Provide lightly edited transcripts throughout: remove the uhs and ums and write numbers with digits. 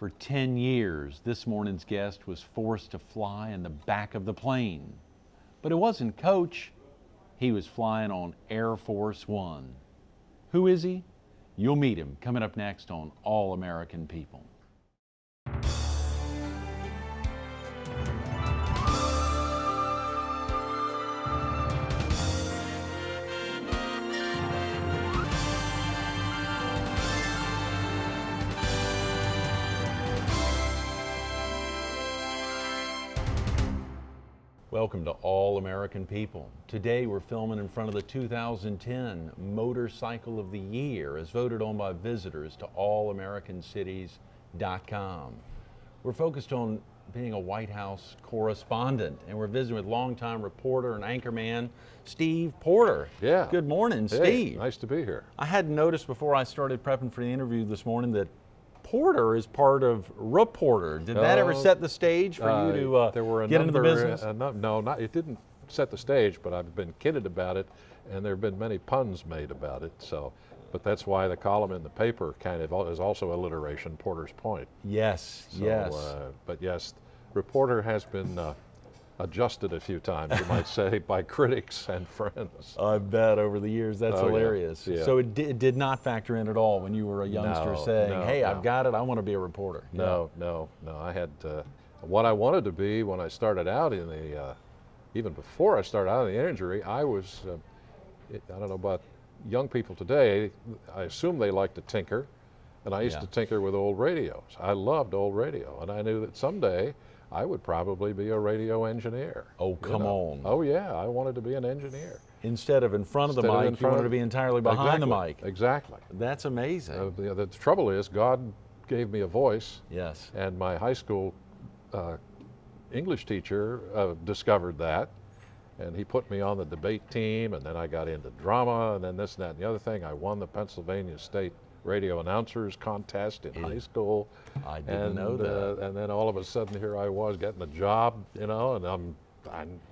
For 10 years, this morning's guest was forced to fly in the back of the plane. But it wasn't Coach. He was flying on Air Force One. Who is he? You'll meet him coming up next on All American People. Welcome to All American People. Today we're filming in front of the 2010 Motorcycle of the Year as voted on by visitors to allamericancities.com. We're focused on being a White House correspondent, and we're visiting with longtime reporter and anchorman Steve Porter. Yeah. Good morning, Hey, Steve. nice to be here. I hadn't noticed before I started prepping for the interview this morning that Porter is part of Reporter. Did that ever set the stage for you to get into the business? It didn't set the stage, but I've been kidded about it, and there have been many puns made about it. So, but that's why the column in the paper kind of is also alliteration, Porter's Point. Yes, So, yes. But yes, Reporter has been adjusted a few times, you might say, by critics and friends. I bet over the years. That's hilarious. Yeah. So it did not factor in at all when you were a youngster saying, hey, I've got it, I want to be a reporter. No. I had what I wanted to be when I started out in the, even before I started out in the industry, I was, I don't know about young people today, I assume they like to tinker, and I used to tinker with old radios. I loved old radio, and I knew that someday I would probably be a radio engineer. Oh, come on. Oh, yeah, I wanted to be an engineer. Instead of in front of the mic, you wanted to be entirely behind the mic. Exactly. That's amazing. The trouble is, God gave me a voice. Yes. And my high school English teacher discovered that, and he put me on the debate team, and then I got into drama, and then this and that and the other thing. I won the Pennsylvania State Radio Announcers Contest in high school. I didn't know that. And then all of a sudden here I was getting a job, and I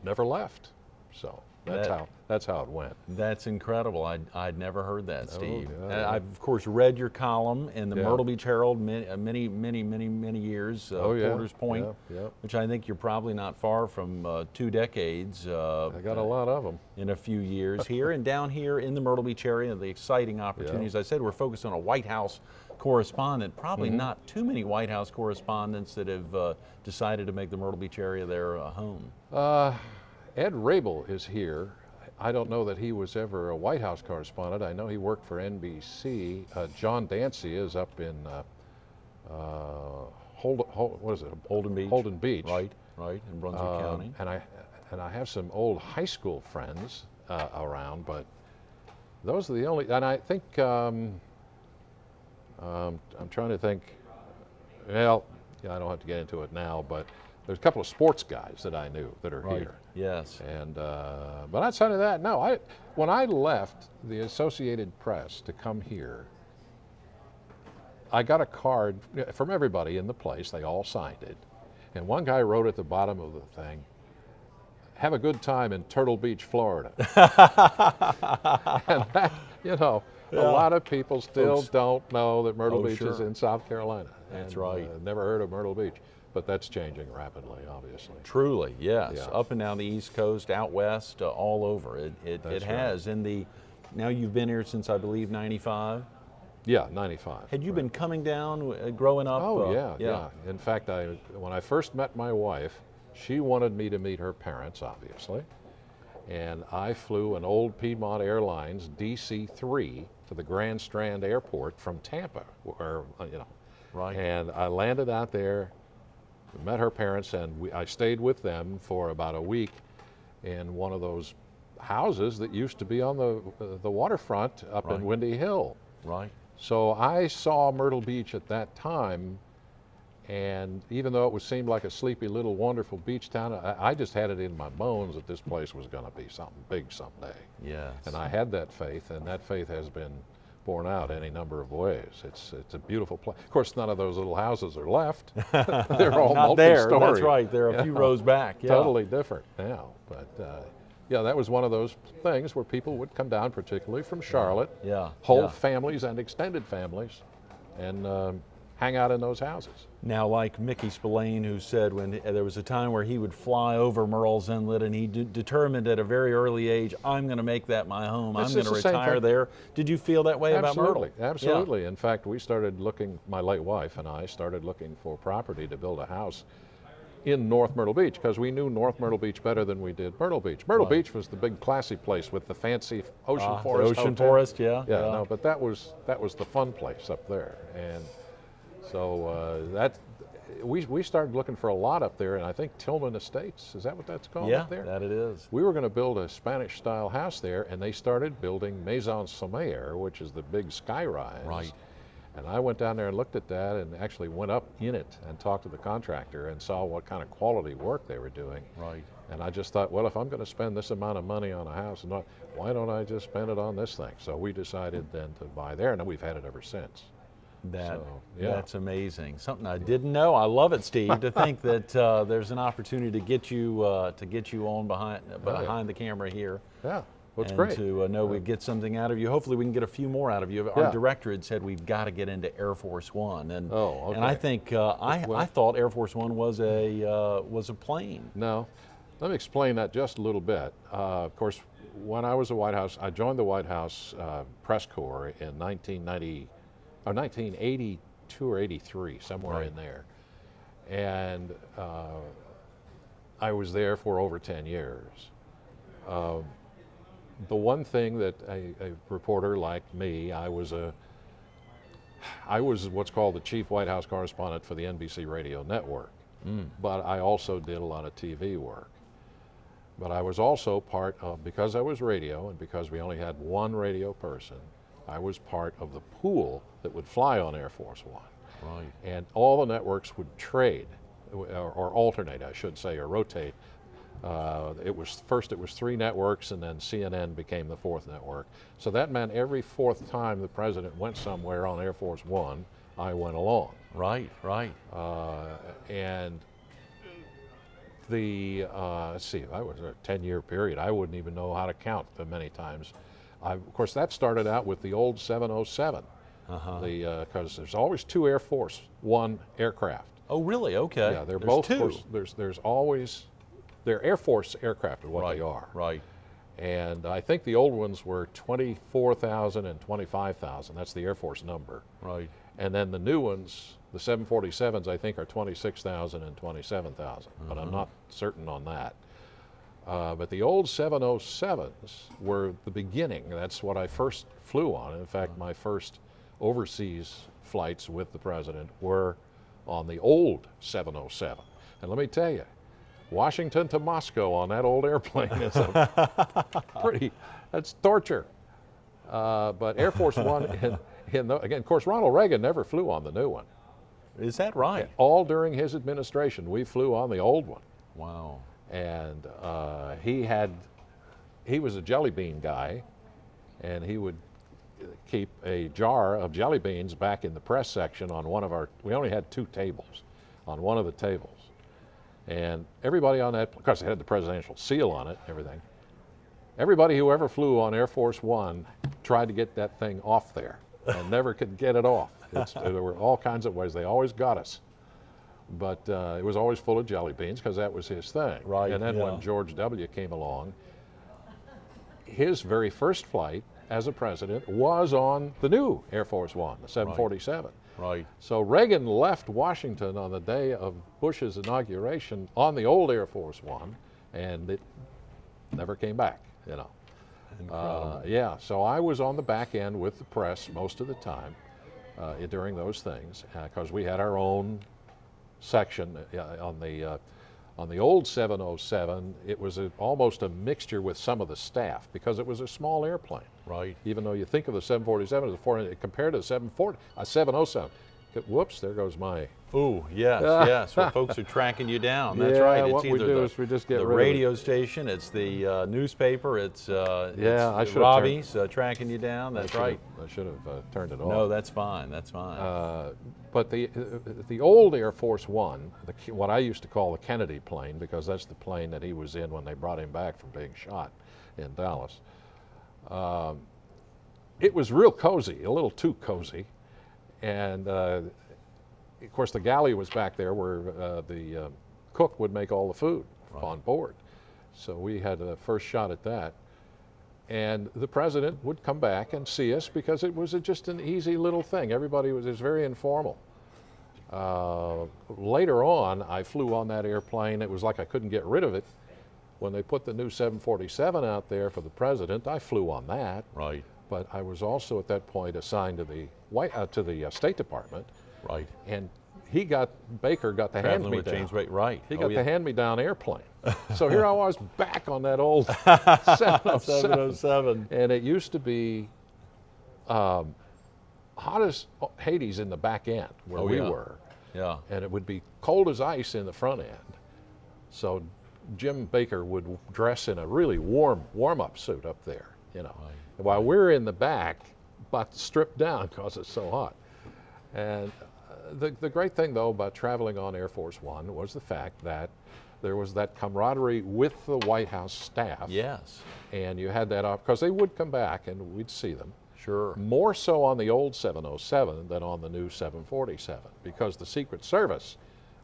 never left. So that's how it went. That's incredible. I'd never heard that, Steve. Yeah. I've of course read your column in the Myrtle Beach Herald many years. Porter's Point, which I think you're probably not far from 2 decades. I got a lot of them in a few years here and down here in the Myrtle Beach area. The exciting opportunities. I said we're focused on a White House correspondent. Probably not too many White House correspondents that have decided to make the Myrtle Beach area their home. Ed Rabel is here. I don't know that he was ever a White House correspondent. I know he worked for NBC. John Dancy is up in Holden Beach. Holden Beach. Right, in Brunswick County. And I have some old high school friends around, but those are the only. And I think I'm trying to think. Well, I don't have to get into it now, but there's a couple of sports guys that I knew that are here. Yes. And but outside of that, no. When I left the Associated Press to come here, I got a card from everybody in the place. They all signed it, and one guy wrote at the bottom of the thing, "Have a good time in Turtle Beach, Florida." And that, a lot of people still don't know that Myrtle Beach is in South Carolina. That's right. Never heard of Myrtle Beach. But that's changing rapidly, obviously. Truly, yes. Yeah. Up and down the East Coast, out west, all over. It has. Right. Now you've been here since, I believe, 95? Yeah, 95. Had you been coming down growing up? Oh, yeah. In fact, when I first met my wife, she wanted me to meet her parents, obviously. And I flew an old Piedmont Airlines DC-3 to the Grand Strand Airport from Tampa, Right. And I landed out there. We met her parents, and I stayed with them for about a week in one of those houses that used to be on the waterfront up in Windy Hill. Right. So I saw Myrtle Beach at that time, and even though it seemed like a sleepy little wonderful beach town, I just had it in my bones that this place was going to be something big someday. Yes. And I had that faith, and that faith has been borne out any number of ways. It's a beautiful place. Of course, none of those little houses are left. They're all not there. multi-story. That's right. They're a few rows back. Yeah. Totally different now. But that was one of those things where people would come down, particularly from Charlotte. Yeah. Whole families and extended families, and hang out in those houses. Now, like Mickey Spillane, who said when there was a time where he would fly over Murrells Inlet, and he determined at a very early age, I'm going to make that my home. I'm going to retire there. Did you feel that way about Myrtle? Absolutely. Yeah. In fact, we started looking, my late wife and I started looking for property to build a house in North Myrtle Beach, because we knew North Myrtle Beach better than we did Myrtle Beach. Myrtle Beach was the big classy place with the fancy ocean forest. The ocean forest, yeah. No, but that was the fun place up there, and so we started looking for a lot up there, and I think Tillman Estates, is that what that's called up there? Yeah, that it is. We were going to build a Spanish-style house there, and they started building Maison Sommeil, which is the big skyrise. Right. And I went down there and looked at that and actually went up in it and talked to the contractor and saw what kind of quality work they were doing. Right. And I just thought, well, if I'm going to spend this amount of money on a house, why don't I just spend it on this thing? So we decided then to buy there, and we've had it ever since. That's amazing. Something I didn't know. I love it, Steve, to think that there's an opportunity to get you on behind the camera here. Yeah. Well, it's and great. To know we get something out of you. Hopefully we can get a few more out of you. Our director had said we've got to get into Air Force One, and and I think I thought Air Force One was a plane. No, let me explain that just a little bit. Of course, when I was at White House, I joined the White House press corps in 1982 or 83, somewhere in there, and I was there for over 10 years. The one thing that a reporter like me, I was what's called the chief White House correspondent for the NBC radio network, but I also did a lot of TV work. But I was also part of, because I was radio and because we only had one radio person, I was part of the pool that would fly on Air Force One. Right. And all the networks would trade, or alternate, I should say, or rotate. It was 3 networks, and then CNN became the 4th network. So that meant every 4th time the president went somewhere on Air Force One, I went along. Right, right. And the, let's see, if I was a 10-year period, I wouldn't even know how to count the many times. Of course, that started out with the old 707, because there's always 2 Air Force One aircraft. Oh, really? Okay. Yeah, they're there's both. 2. There's always. They're Air Force aircraft is what they are. Right. And I think the old ones were 24,000 and 25,000. That's the Air Force number. Right. And then the new ones, the 747s, I think are 26,000 and 27,000. But I'm not certain on that. But the old 707s were the beginning. That's what I first flew on. In fact, my first overseas flights with the president were on the old 707. And let me tell you, Washington to Moscow on that old airplane is that's torture. But Air Force One, again, of course, Ronald Reagan never flew on the new one. Is that right? All during his administration, we flew on the old one. Wow. And he was a jelly bean guy, and he would keep a jar of jelly beans back in the press section on one of we only had 2 tables, on one of the tables. And everybody on that, of course it had the presidential seal on it, everything. Everybody who ever flew on Air Force One tried to get that thing off there and never could get it off. There were all kinds of ways. They always got us. But it was always full of jelly beans because that was his thing. Right. And then when George W. came along, his very first flight as a president was on the new Air Force One, the 747. Right. So Reagan left Washington on the day of Bush's inauguration on the old Air Force One, and it never came back, you know. Incredible. Yeah, so I was on the back end with the press most of the time during those things, because we had our own section on the old 707. It was almost a mixture with some of the staff because it was a small airplane. Right. Even though you think of the 747 as a 400, compared to the 707. Whoops, there goes my. Ooh, yes, yes. Well, folks are tracking you down. That's right. It's what we do is we just get the rid radio of it. station, it's the newspaper, it's I should Robbie's tracking you down. That's right. I should have turned it off. No, that's fine. That's fine. But the old Air Force One, what I used to call the Kennedy plane, because that's the plane that he was in when they brought him back from being shot in Dallas. It was real cozy, a little too cozy, and of course, the galley was back there where the cook would make all the food on board. So we had the first shot at that. And the president would come back and see us because it was just an easy little thing. Everybody was very informal. Later on, I flew on that airplane. It was like I couldn't get rid of it. When they put the new 747 out there for the president, I flew on that. Right. But I was also at that point assigned to the State Department. Right. And Baker got the hand-me-down. Right. He got the hand-me-down airplane. So here I was back on that old 707. And it used to be hot as Hades in the back end where we were. Yeah. And it would be cold as ice in the front end. So Jim Baker would dress in a really warm-up suit up there, you know. Right. And while we're in the back, but stripped down because it's so hot. And the great thing, though, about traveling on Air Force One was the fact that there was that camaraderie with the White House staff. Yes. And you had that because they would come back and we'd see them. Sure. More so on the old 707 than on the new 747 because the Secret Service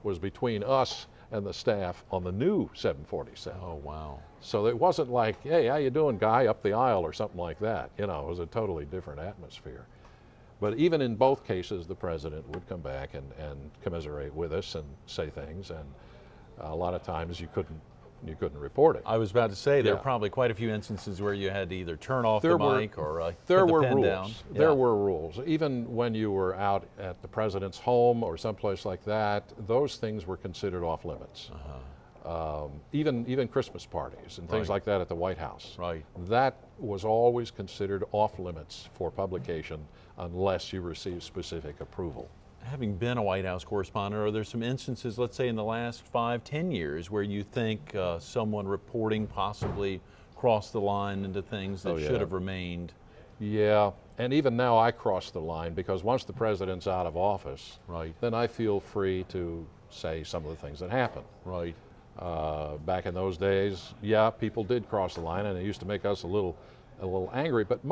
was between us and the staff on the new 747. Oh, wow. So it wasn't like, hey, how you doing, guy, up the aisle or something like that. You know, it was a totally different atmosphere. But even in both cases, the president would come back and commiserate with us and say things, and a lot of times you couldn't report it. I was about to say there are probably quite a few instances where you had to either turn off the mic or put the pen rules. down. There were rules. Even when you were out at the president's home or someplace like that, those things were considered off limits. Even Christmas parties and things like that at the White House. Right. That was always considered off limits for publication unless you received specific approval. Having been a White House correspondent, are there some instances, let's say in the last 5, 10 years, where you think someone reporting possibly crossed the line into things that should have remained? Yeah, and even now I cross the line because once the president's out of office, then I feel free to say some of the things that happened. Right. Back in those days, people did cross the line, and it used to make us a little angry. But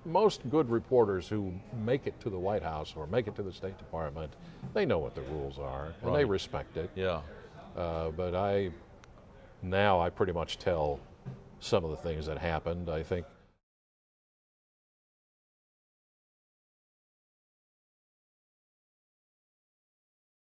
most good reporters who make it to the White House or make it to the State Department, they know what the rules are and they respect it. Yeah. But now I pretty much tell some of the things that happened. I think